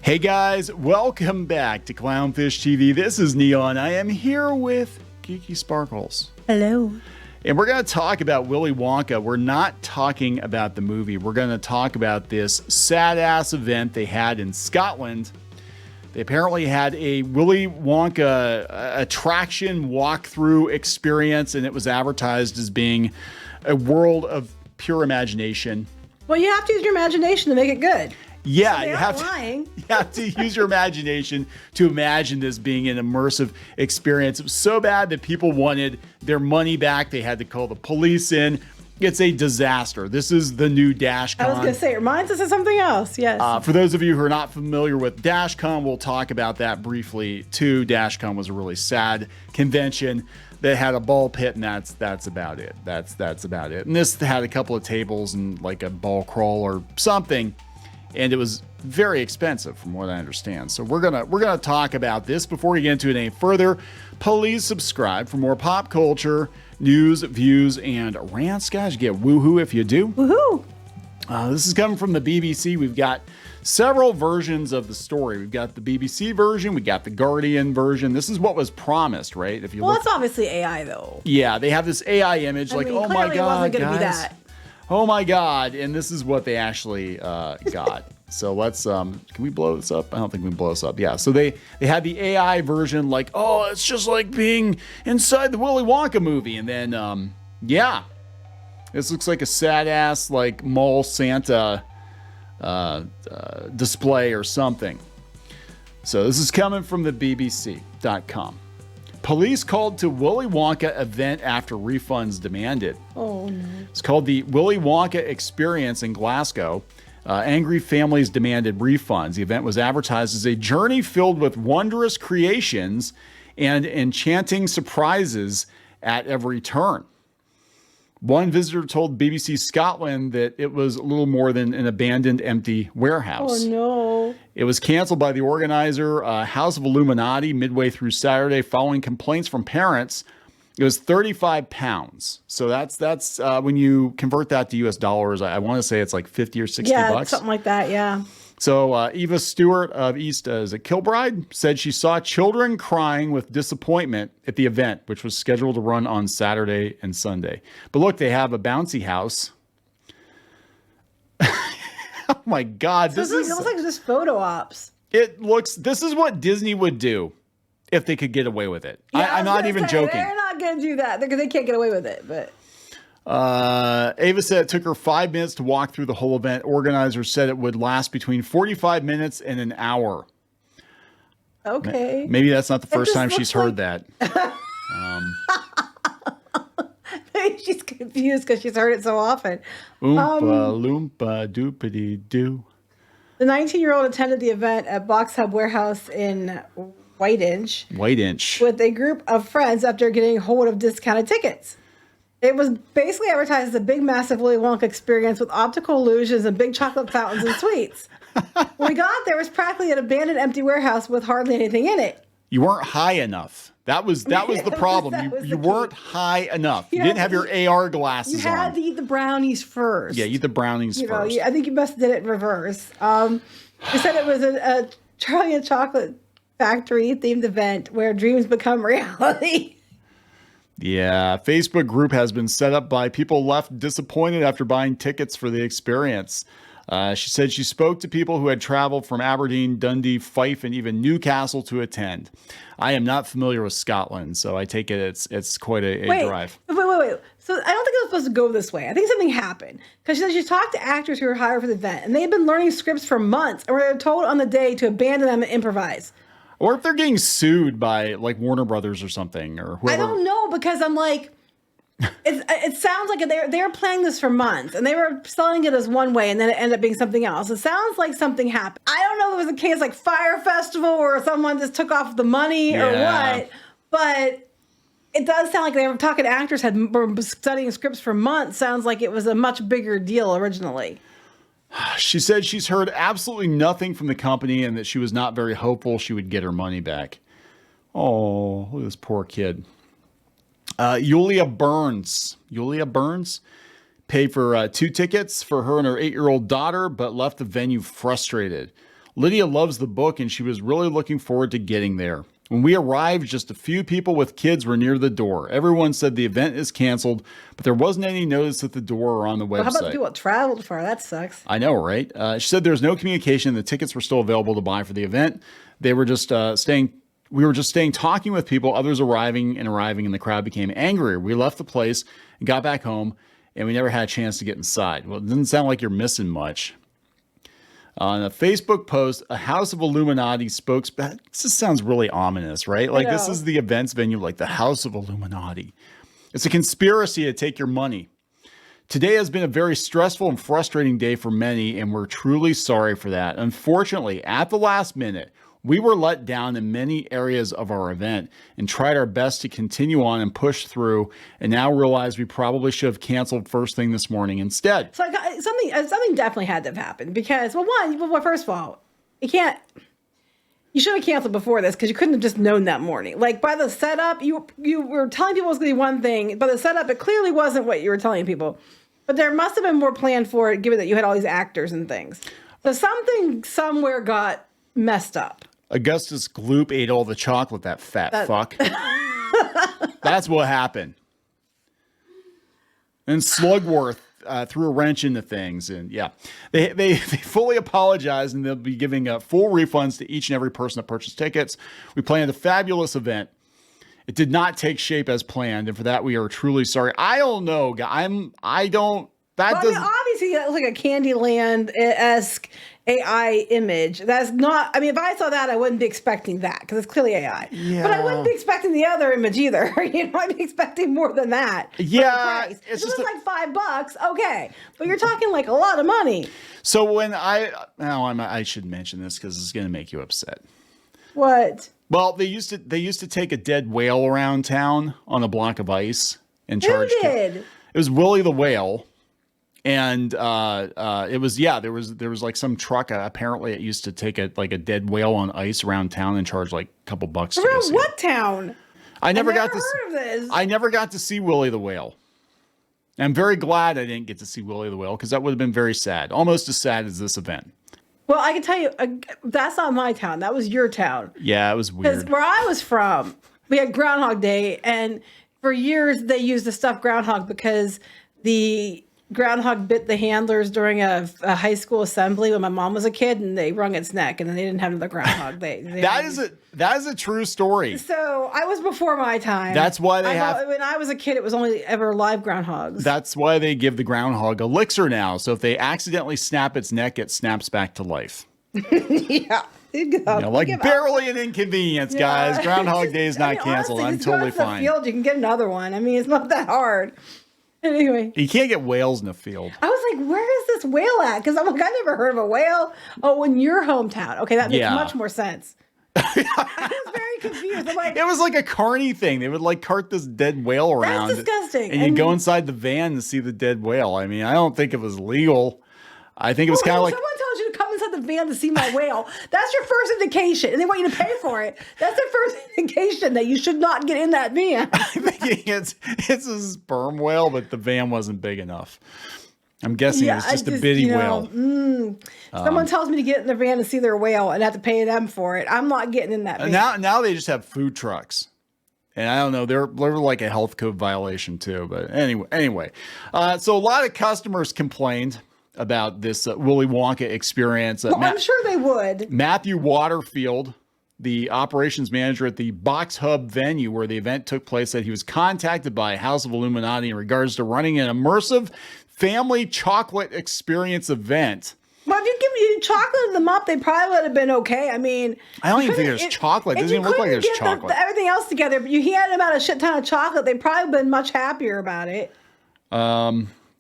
Hey guys, welcome back to Clownfish TV. This is Neon. I am here with Geeky Sparkles. Hello. And we're going to talk about Willy Wonka. We're not talking about the movie. We're going to talk about this sad-ass event they had in Scotland. They apparently had a Willy Wonka attraction walkthrough experience, and it was advertised as being a world of pure imagination. Well, you have to use your imagination to make it good. Yeah, so you have to use your imagination to imagine this being an immersive experience. It was so bad that people wanted their money back. They had to call the police in. It's a disaster. This is the new DashCon. I was going to say, it reminds us of something else. Yes. For those of you who are not familiar with DashCon, we'll talk about that briefly too. DashCon was a really sad convention that had a ball pit, and that's about it. That's about it. And this had a couple of tables and like a ball crawl or something. And it was very expensive from what I understand. So we're gonna talk about this. Before we get into it any further, please subscribe for more pop culture, news, views, and rants. Guys, you get woohoo if you do. Woohoo! This is coming from the BBC. We've got several versions of the story. We've got the BBC version. We got the Guardian version. This is what was promised, right? If you well, it's obviously AI though. Yeah, they have this AI image like, oh my God, it wasn't gonna guys. Be that. Oh my God. And this is what they actually got. So let's, can we blow this up? I don't think we can blow this up. Yeah. So they had the AI version like, oh, it's just like being inside the Willy Wonka movie. And then, yeah, this looks like a sad ass, like mall Santa display or something. So this is coming from the BBC.com. Police called to Willy Wonka event after refunds demanded. Oh, no. It's called the Willy Wonka Experience in Glasgow. Angry families demanded refunds. The event was advertised as a journey filled with wondrous creations and enchanting surprises at every turn. One visitor told BBC Scotland that it was a little more than an abandoned empty warehouse. Oh, no. It was canceled by the organizer, House of Illuminati, midway through Saturday following complaints from parents. It was £35. So that's when you convert that to US dollars, I want to say it's like 50 or 60 bucks. Yeah, something like that, yeah. So Eva Stewart of East Kilbride said she saw children crying with disappointment at the event, which was scheduled to run on Saturday and Sunday. But look, they have a bouncy house. Oh my God. So it looks like just photo ops. This is what Disney would do if they could get away with it. Yeah, I'm not even joking. They're not going to do that because they can't get away with it, but... Ava said it took her 5 minutes to walk through the whole event. Organizers said it would last between 45 minutes and an hour. Okay. Maybe that's not the first time she's heard that. Maybe she's confused because she's heard it so often. Oompa Loompa Doompity Doo. The 19-year-old attended the event at Box Hub Warehouse in Whiteinch with a group of friends after getting hold of discounted tickets. It was basically advertised as a big, massive Willy Wonka experience with optical illusions and big chocolate fountains and sweets. When we got there, it was practically an abandoned empty warehouse with hardly anything in it. You weren't high enough. That was the problem. You weren't high enough. You didn't have your AR glasses on. You had to eat the brownies first. Yeah, eat the brownies first. I think you must have did it in reverse. They said it was a Charlie and Chocolate Factory themed event where dreams become reality. Yeah, Facebook group has been set up by people left disappointed after buying tickets for the experience. She said she spoke to people who had traveled from Aberdeen, Dundee, Fife, and even Newcastle to attend. I am not familiar with Scotland, so I take it it's quite a drive. Wait. So I don't think it was supposed to go this way. I think something happened because she said she talked to actors who were hired for the event, and they had been learning scripts for months, and were told on the day to abandon them and improvise. Or if they're getting sued by like Warner Brothers or something or whoever. I don't know because I'm like, it sounds like they were planning this for months and they were selling it as one way and then it ended up being something else. It sounds like something happened. I don't know if it was a case like Fire Festival or someone just took off the money or what, but it does sound like they were talking to actors were studying scripts for months. Sounds like it was a much bigger deal originally. She said she's heard absolutely nothing from the company and that she was not very hopeful she would get her money back. Oh, look at this poor kid. Yulia Burns paid for 2 tickets for her and her 8-year-old daughter, but left the venue frustrated. Lydia loves the book and she was really looking forward to getting there. When we arrived, just a few people with kids were near the door. Everyone said the event is canceled, but there wasn't any notice at the door or on the website. Well, how about the people that traveled far? That sucks. I know, right? She said there's no communication. The tickets were still available to buy for the event. They were just we were just staying talking with people, others arriving, and the crowd became angrier. We left the place and got back home, and we never had a chance to get inside. Well, it doesn't sound like you're missing much. On a Facebook post, a House of Illuminati spokesperson. This just sounds really ominous, right? Like this is the events venue, like the House of Illuminati. It's a conspiracy to take your money. Today has been a very stressful and frustrating day for many, and we're truly sorry for that. Unfortunately, at the last minute, we were let down in many areas of our event and tried our best to continue on and push through, and now realize we probably should have canceled first thing this morning instead. So something definitely had to have happened because, well, first of all, you should have canceled before this because you couldn't have just known that morning. Like by the setup, you were telling people it was going to be one thing. By the setup, it clearly wasn't what you were telling people. But there must have been more planned for it, given that you had all these actors and things. So something somewhere got messed up. Augustus Gloop ate all the chocolate, that fat fuck. That's what happened. And Slugworth threw a wrench into things. And yeah, they fully apologize, and they'll be giving full refunds to each and every person that purchased tickets. We planned a fabulous event. It did not take shape as planned, and for that we are truly sorry. I don't know. Obviously that was like a Candyland-esque AI image. That's not, I mean, if I saw that, I wouldn't be expecting that because it's clearly AI. Yeah. But I wouldn't be expecting the other image either. I'd be expecting more than that. Yeah. It's just like $5. Okay. But you're talking like a lot of money. So when I should mention this because it's going to make you upset. What? Well, they used to take a dead whale around town on a block of ice and charge. Who did? It was Willy the Whale. And it was, there was like some truck. Apparently, it used to take a dead whale on ice around town and charge like a couple bucks. Around what town? I never got to heard of this. I never got to see Willy the Whale. I'm very glad I didn't get to see Willy the Whale because that would have been very sad, almost as sad as this event. Well, I can tell you, that's not my town. That was your town. Yeah, it was weird. Because where I was from, we had Groundhog Day, and for years they used the stuffed groundhog because the groundhog bit the handlers during a high school assembly when my mom was a kid, and they wrung its neck, and then they didn't have another groundhog. That is a true story. So I was before my time. That's why when I was a kid, it was only ever live groundhogs. That's why they give the groundhog elixir now. So if they accidentally snap its neck, it snaps back to life. Yeah. Barely an inconvenience, guys. Groundhog Day is not canceled. Honestly, I'm totally fine. Field, you can get another one. I mean, it's not that hard. Anyway, you can't get whales in the field. I was like, where is this whale at? Because I'm like, I never heard of a whale. Oh, in your hometown. Okay, that makes much more sense. I was very confused. I'm like, it was like a carny thing. They would like cart this dead whale around. That's disgusting. And you go inside the van to see the dead whale. I mean, I don't think it was legal. I think it was kind of like someone tells you to come inside the van to see my whale. That's your first indication, and they want you to pay for it. That's their first indication that you should not get in that van. I'm thinking it's a sperm whale, but the van wasn't big enough. I'm guessing it was just a bitty whale. Someone tells me to get in the van to see their whale and have to pay them for it. I'm not getting in that van. Now they just have food trucks. And I don't know, they're like a health code violation too. But anyway. So a lot of customers complained about this Willy Wonka experience. I'm sure they would. Matthew Waterfield, the operations manager at the Box Hub venue where the event took place, said he was contacted by House of Illuminati in regards to running an immersive family chocolate experience event. Well, if you chocolated them up, they probably would have been okay. I mean, I don't even think there's chocolate. It doesn't even look like there's chocolate. Everything else together, but you handed them out a shit ton of chocolate, they'd probably been much happier about it.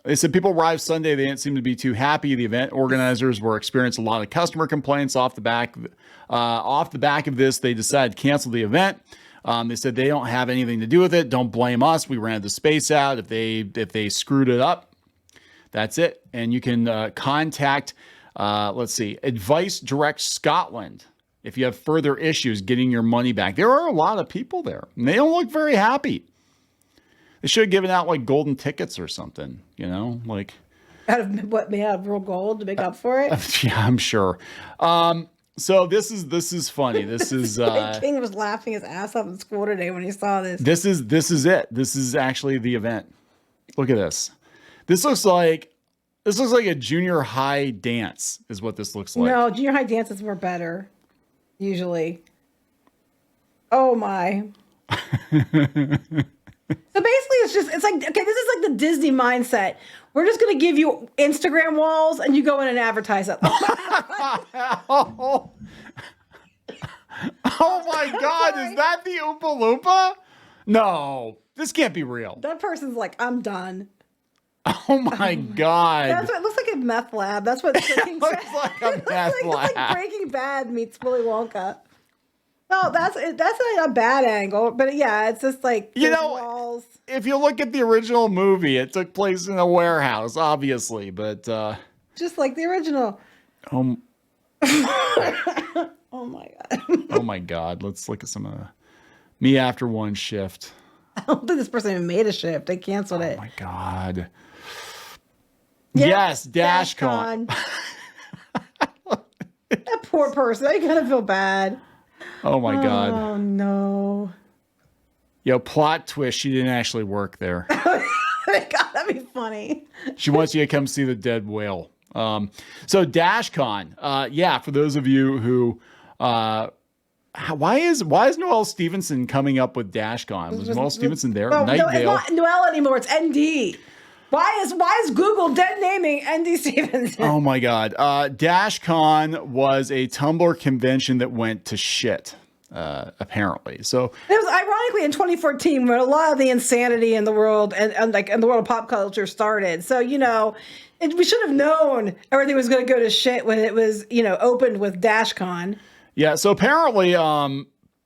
They said people arrived Sunday. They didn't seem to be too happy. The event organizers were experiencing a lot of customer complaints off the back of this. They decided to cancel the event. They said they don't have anything to do with it. Don't blame us. We ran the space out. If they screwed it up, that's it. And you can contact, Advice Direct Scotland if you have further issues getting your money back. There are a lot of people there, and they don't look very happy. They should have given out like golden tickets or something, like out of what, made out of real gold to make up for it. Yeah, I'm sure. So this is funny. This is King was laughing his ass off in school today when he saw this. This is it. This is actually the event. Look at this. This looks like a junior high dance is what this looks like. No, junior high dances were better, usually. Oh my. So basically it's like, okay, this is like the Disney mindset. We're just going to give you Instagram walls and you go in and advertise it. Oh my God. Is that the Oompa Loompa? No, this can't be real. That person's like, I'm done. Oh my God. That's what it looks like a meth lab. That's what it looks like a meth lab. It's like Breaking Bad meets Willy Wonka. No, that's not a bad angle, but yeah, it's just like walls. If you look at the original movie, it took place in a warehouse, obviously, but just like the original. Oh my God. Oh my God. Let's look at some of me after one shift. I don't think this person even made a shift. They canceled it. Oh my God. Yes, DashCon. That poor person. I kind of feel bad. Oh my God. Oh no. Yo, plot twist. She didn't actually work there. God, that'd be funny. She wants you to come see the dead whale. So DashCon. Yeah, for those of you who, why is Noelle Stevenson coming up with DashCon? Was Noelle Stevenson there? No, Night it's Vale. not Noelle anymore. It's ND. Why is Google dead naming ND Stevenson? Oh my God. DashCon was a Tumblr convention that went to shit, apparently. So it was ironically in 2014 when a lot of the insanity in the world and the world of pop culture started. So, we should have known everything was going to go to shit when it was, opened with DashCon. Yeah. So apparently,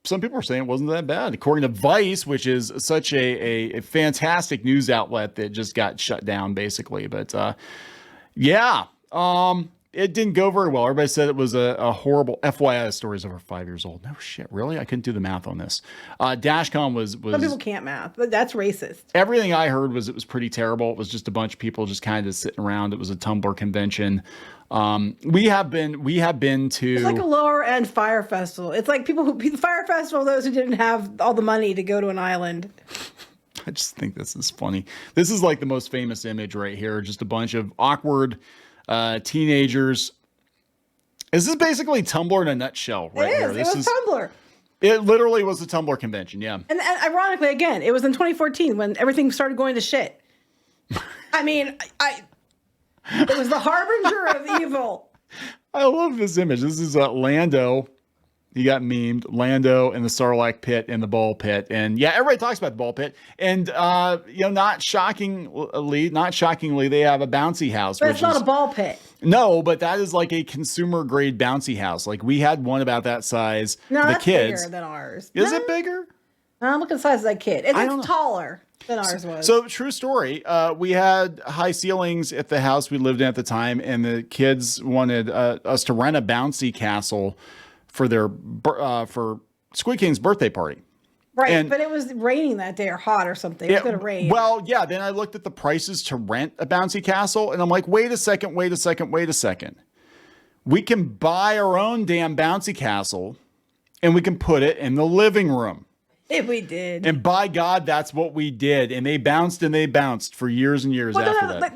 some people are saying it wasn't that bad. According to Vice, which is such a fantastic news outlet that just got shut down, basically. But yeah, it didn't go very well. Everybody said it was a horrible. FYI, the story's over 5 years old. No shit, really? I couldn't do the math on this. DashCon was. Some people can't math, but that's racist. Everything I heard was it was pretty terrible. It was just a bunch of people just kind of sitting around. It was a Tumblr convention. We have been to. It's like a lower end fire festival. It's like the fire festival, those who didn't have all the money to go to an island. I just think this is funny. This is like the most famous image right here. Just a bunch of awkward teenagers. This is basically Tumblr in a nutshell right here. It was Tumblr. It literally was a Tumblr convention, yeah. And ironically, again, it was in 2014 when everything started going to shit. I mean, it was the harbinger of evil. I love this image. This is Lando. He got memed. Lando in the Sarlacc pit and the ball pit. And yeah, everybody talks about the ball pit. And, not shockingly, they have a bouncy house. But it's not a ball pit. No, but that is like a consumer grade bouncy house. Like we had one about that size for the kids. Bigger than ours. Is it bigger? Look at the size of that kid. It's taller than ours was. So true story. We had high ceilings at the house we lived in at the time, and the kids wanted us to rent a bouncy castle for their for Squid King's birthday party. Right, but it was raining that day or hot or something. It was going to rain. Well, yeah. Then I looked at the prices to rent a bouncy castle, and I'm like, wait a second. We can buy our own damn bouncy castle, and we can put it in the living room. We did. And by God, that's what we did. And they bounced for years and years after that. But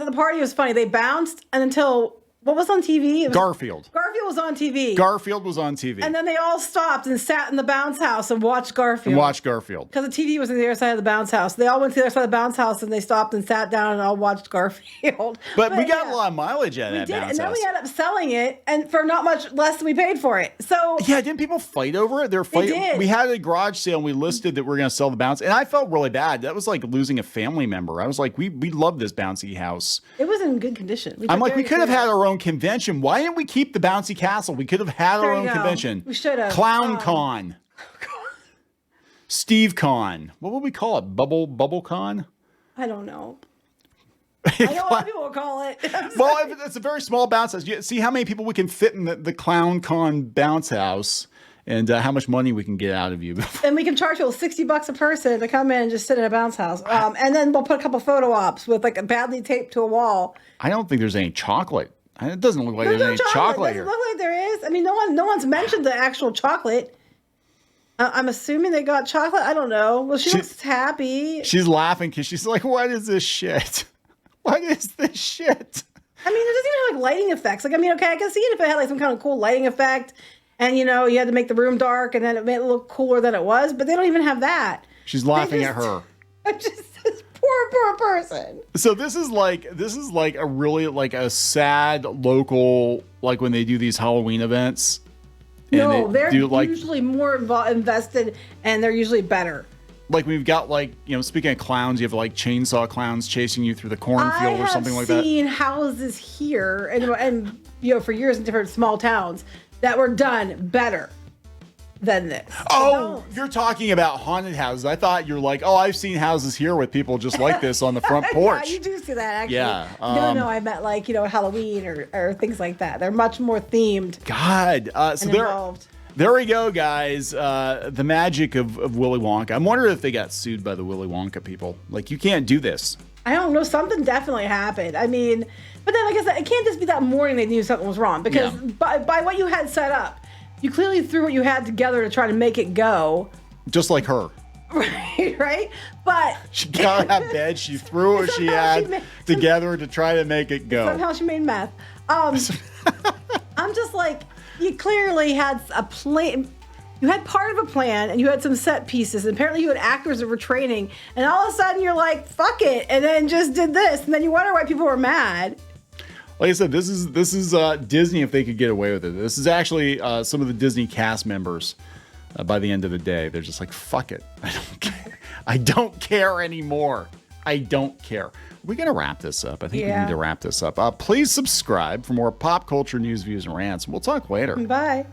the party was funny. They bounced until, what was on TV? Garfield. Garfield was on TV. Garfield was on TV. And then they all stopped and sat in the bounce house and watched Garfield. Because the TV was on the other side of the bounce house. They all went to the other side of the bounce house and they stopped and sat down and all watched Garfield. But we got a lot of mileage out of that bounce house. And then we ended up selling it and for not much less than we paid for it. So yeah, didn't people fight over it? They did. We had a garage sale and we listed that we were going to sell the bounce. And I felt really bad. That was like losing a family member. I was like, we love this bouncy house. It was in good condition. We could have had our own convention. Why didn't we keep the bouncy castle? We could have had our own convention. We should have. ClownCon. SteveCon. What would we call it? BubbleCon? I don't know. I know what people will call it. Well, it's a very small bounce house. You see how many people we can fit in the ClownCon bounce house and how much money we can get out of you. And we can charge people $60 a person to come in and just sit in a bounce house. And then we'll put a couple photo ops with like a badly taped to a wall. I don't think there's any chocolate. It doesn't look like there's any chocolate here. It doesn't look like there is. guess. I mean, no one's mentioned the actual chocolate. I'm assuming they got chocolate. I don't know. Well, she looks happy. She's laughing because she's like, "What is this shit? What is this shit?" I mean, it doesn't even have like lighting effects. Like, I mean, okay, I can see it if it had like some kind of cool lighting effect, and you know, you had to make the room dark, and then it made it look cooler than it was. But they don't even have that. She's laughing at her. Just this poor person. So this is like a really like a sad local, like when they do these Halloween events. No, they're usually more invested, and they're usually better. Like we've got like, you know, speaking of clowns, you have like chainsaw clowns chasing you through the cornfield or something like that. I've seen houses here and you know, for years in different small towns that were done better than this. Oh, you're talking about haunted houses. I thought you're like, oh, I've seen houses here with people just like this on the front porch. Yeah, you do see that actually. Yeah. No, I meant like, you know, Halloween or things like that. They're much more themed. God. So involved. There we go, guys. The magic of Willy Wonka. I'm wondering if they got sued by the Willy Wonka people. Like, you can't do this. I don't know. Something definitely happened. I mean, but then like I said, it can't just be that morning they knew something was wrong because by what you had set up, you clearly threw what you had together to try to make it go. Just like her. Right? But she got out of bed, she threw what she had together to try to make it go. Somehow she made meth. I'm just like, you clearly had a plan. You had part of a plan and you had some set pieces. And apparently you had actors that were training. And all of a sudden you're like, fuck it. And then just did this. And then you wonder why people were mad. Like I said, this is Disney if they could get away with it. This is actually some of the Disney cast members. By the end of the day, they're just like, fuck it. I don't care. I don't care anymore. I don't care. We're going to wrap this up. I think we need to wrap this up. Please subscribe for more pop culture news, views, and rants. We'll talk later. Bye.